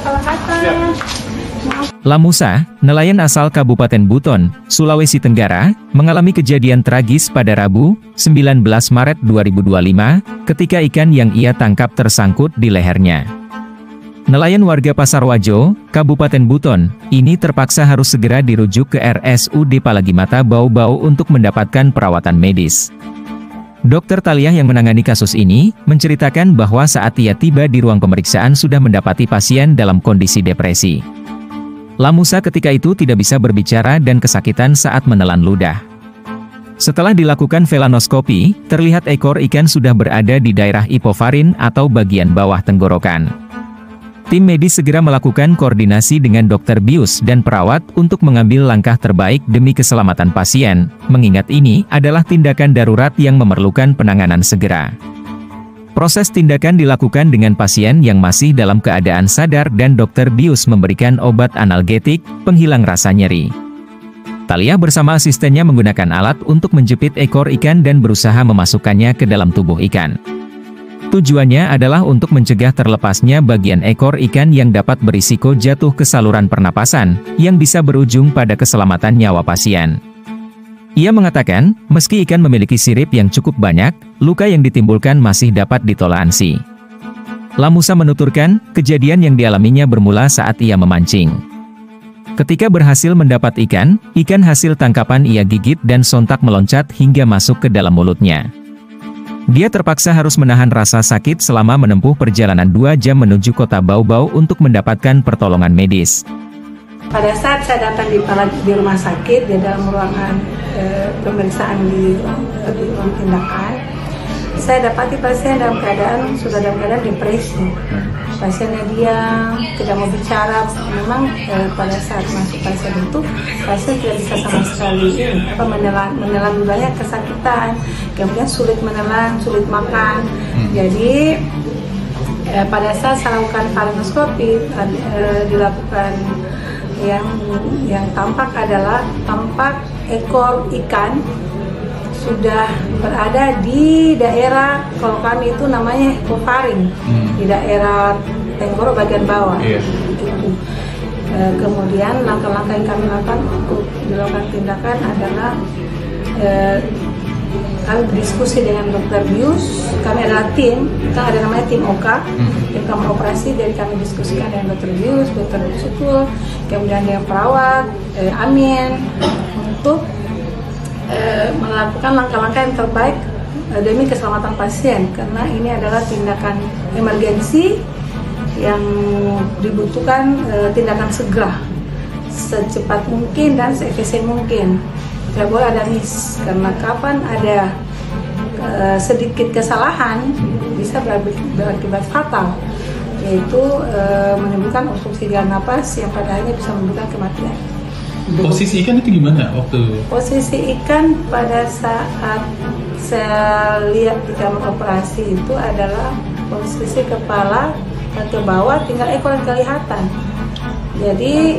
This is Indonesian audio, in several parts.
salah kata. Lamusa, nelayan asal Kabupaten Buton, Sulawesi Tenggara, mengalami kejadian tragis pada Rabu, 19 Maret 2025, ketika ikan yang ia tangkap tersangkut di lehernya. Nelayan warga Pasar Wajo, Kabupaten Buton, ini terpaksa harus segera dirujuk ke RSUD Palagimata Bau-Bau untuk mendapatkan perawatan medis. Dokter Taliah yang menangani kasus ini, menceritakan bahwa saat ia tiba di ruang pemeriksaan sudah mendapati pasien dalam kondisi depresi. Lamusa ketika itu tidak bisa berbicara dan kesakitan saat menelan ludah. Setelah dilakukan velanoskopi, terlihat ekor ikan sudah berada di daerah hipofarin atau bagian bawah tenggorokan. Tim medis segera melakukan koordinasi dengan dokter bius dan perawat untuk mengambil langkah terbaik demi keselamatan pasien, mengingat ini adalah tindakan darurat yang memerlukan penanganan segera. Proses tindakan dilakukan dengan pasien yang masih dalam keadaan sadar dan dokter bius memberikan obat analgetik, penghilang rasa nyeri. Taliah bersama asistennya menggunakan alat untuk menjepit ekor ikan dan berusaha memasukkannya ke dalam tubuh ikan. Tujuannya adalah untuk mencegah terlepasnya bagian ekor ikan yang dapat berisiko jatuh ke saluran pernapasan, yang bisa berujung pada keselamatan nyawa pasien. Ia mengatakan, meski ikan memiliki sirip yang cukup banyak, luka yang ditimbulkan masih dapat ditoleransi. Lamusa menuturkan, kejadian yang dialaminya bermula saat ia memancing. Ketika berhasil mendapat ikan hasil tangkapan ia gigit dan sontak meloncat hingga masuk ke dalam mulutnya. Dia terpaksa harus menahan rasa sakit selama menempuh perjalanan 2 jam menuju kota Bau-Bau untuk mendapatkan pertolongan medis. Pada saat saya datang di rumah sakit, di dalam ruangan pemeriksaan di ruang tindakan, saya dapati pasien sudah dalam keadaan depresi. Pasiennya diam, tidak mau bicara. Memang pada saat masuk pasien itu, pasien tidak bisa sama sekali menelan ludahnya, kesakitan, kemudian sulit menelan, sulit makan. Jadi pada saat saya lakukan velanoskopi, dilakukan yang tampak adalah ekor ikan sudah berada di daerah, kalau kami itu namanya hipofaring, di daerah tenggorok bagian bawah. Itu. Kemudian langkah-langkah yang kami lakukan untuk dilakukan tindakan adalah kami berdiskusi dengan dokter bius. Kami adalah tim, kita ada namanya tim OK, tim kamar operasi. Dari kami diskusikan dengan dokter bius, dokter sukul, kemudian dengan perawat, Amin, untuk melakukan langkah-langkah yang terbaik demi keselamatan pasien, karena ini adalah tindakan emergensi yang dibutuhkan tindakan segera, secepat mungkin dan seefisien mungkin. Tidak boleh ada miss, karena kapan ada sedikit kesalahan bisa berakibat fatal, yaitu menimbulkan obstruksi jalan napas yang pada akhirnya bisa menimbulkan kematian. Posisi ikan itu gimana waktu? Posisi ikan pada saat saya lihat di kamar operasi itu adalah posisi kepala ke bawah, tinggal ekor yang kelihatan. Jadi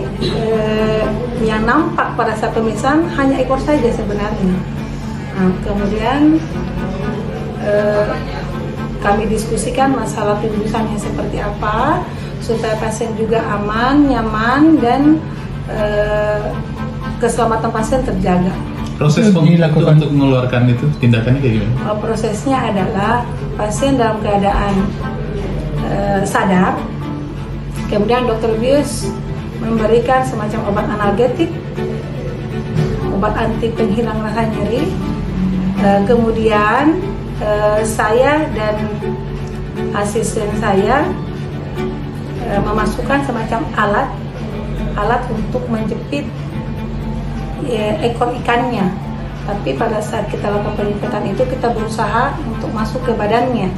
yang nampak pada saat pemeriksaan hanya ekor saja sebenarnya. Nah, kemudian kami diskusikan masalah penjurusannya seperti apa, supaya pasien juga aman, nyaman, dan keselamatan pasien terjaga. Proses dilakukan untuk mengeluarkan itu, tindakannya kayak gimana? Prosesnya adalah pasien dalam keadaan sadar, kemudian dokter bius memberikan semacam obat analgetik, obat anti penghilang rasa nyeri. Kemudian saya dan asisten saya memasukkan semacam alat untuk menjepit ekor ikannya. Tapi pada saat kita lakukan penjempitan itu, kita berusaha untuk masuk ke badannya.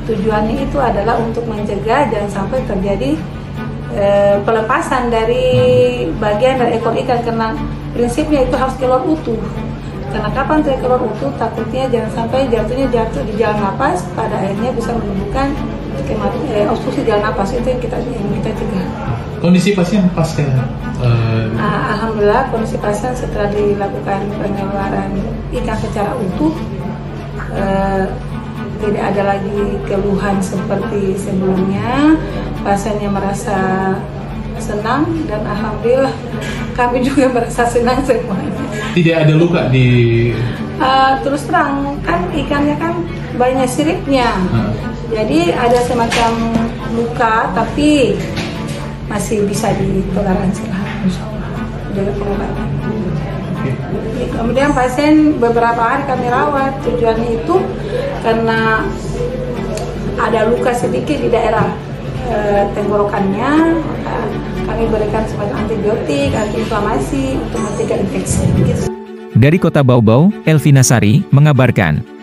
Tujuannya itu adalah untuk mencegah jangan sampai terjadi pelepasan dari bagian dari ekor ikan, karena prinsipnya itu harus keluar utuh. Karena kapan keluar utuh, takutnya jangan sampai jatuh di jalan napas, pada akhirnya bisa menimbulkan obstruksi jalan napas. Itu yang kita cegah. Kondisi pasien pasca? Alhamdulillah kondisi pasien setelah dilakukan pengeluaran ikan secara utuh tidak ada lagi keluhan seperti sebelumnya. Pasiennya merasa senang dan alhamdulillah kami juga merasa senang semuanya. Tidak ada luka di... Terus terang kan ikannya kan banyak siripnya, jadi ada semacam luka tapi masih bisa ditoleransi lah, insya Allah dengan pengobatan. Kemudian pasien beberapa hari kami rawat, tujuannya itu karena ada luka sedikit di daerah tenggorokannya, maka kami berikan semacam antibiotik, antiinflamasi untuk mencegah infeksi. Dari Kota Bau Bau, Elvina Sari mengabarkan.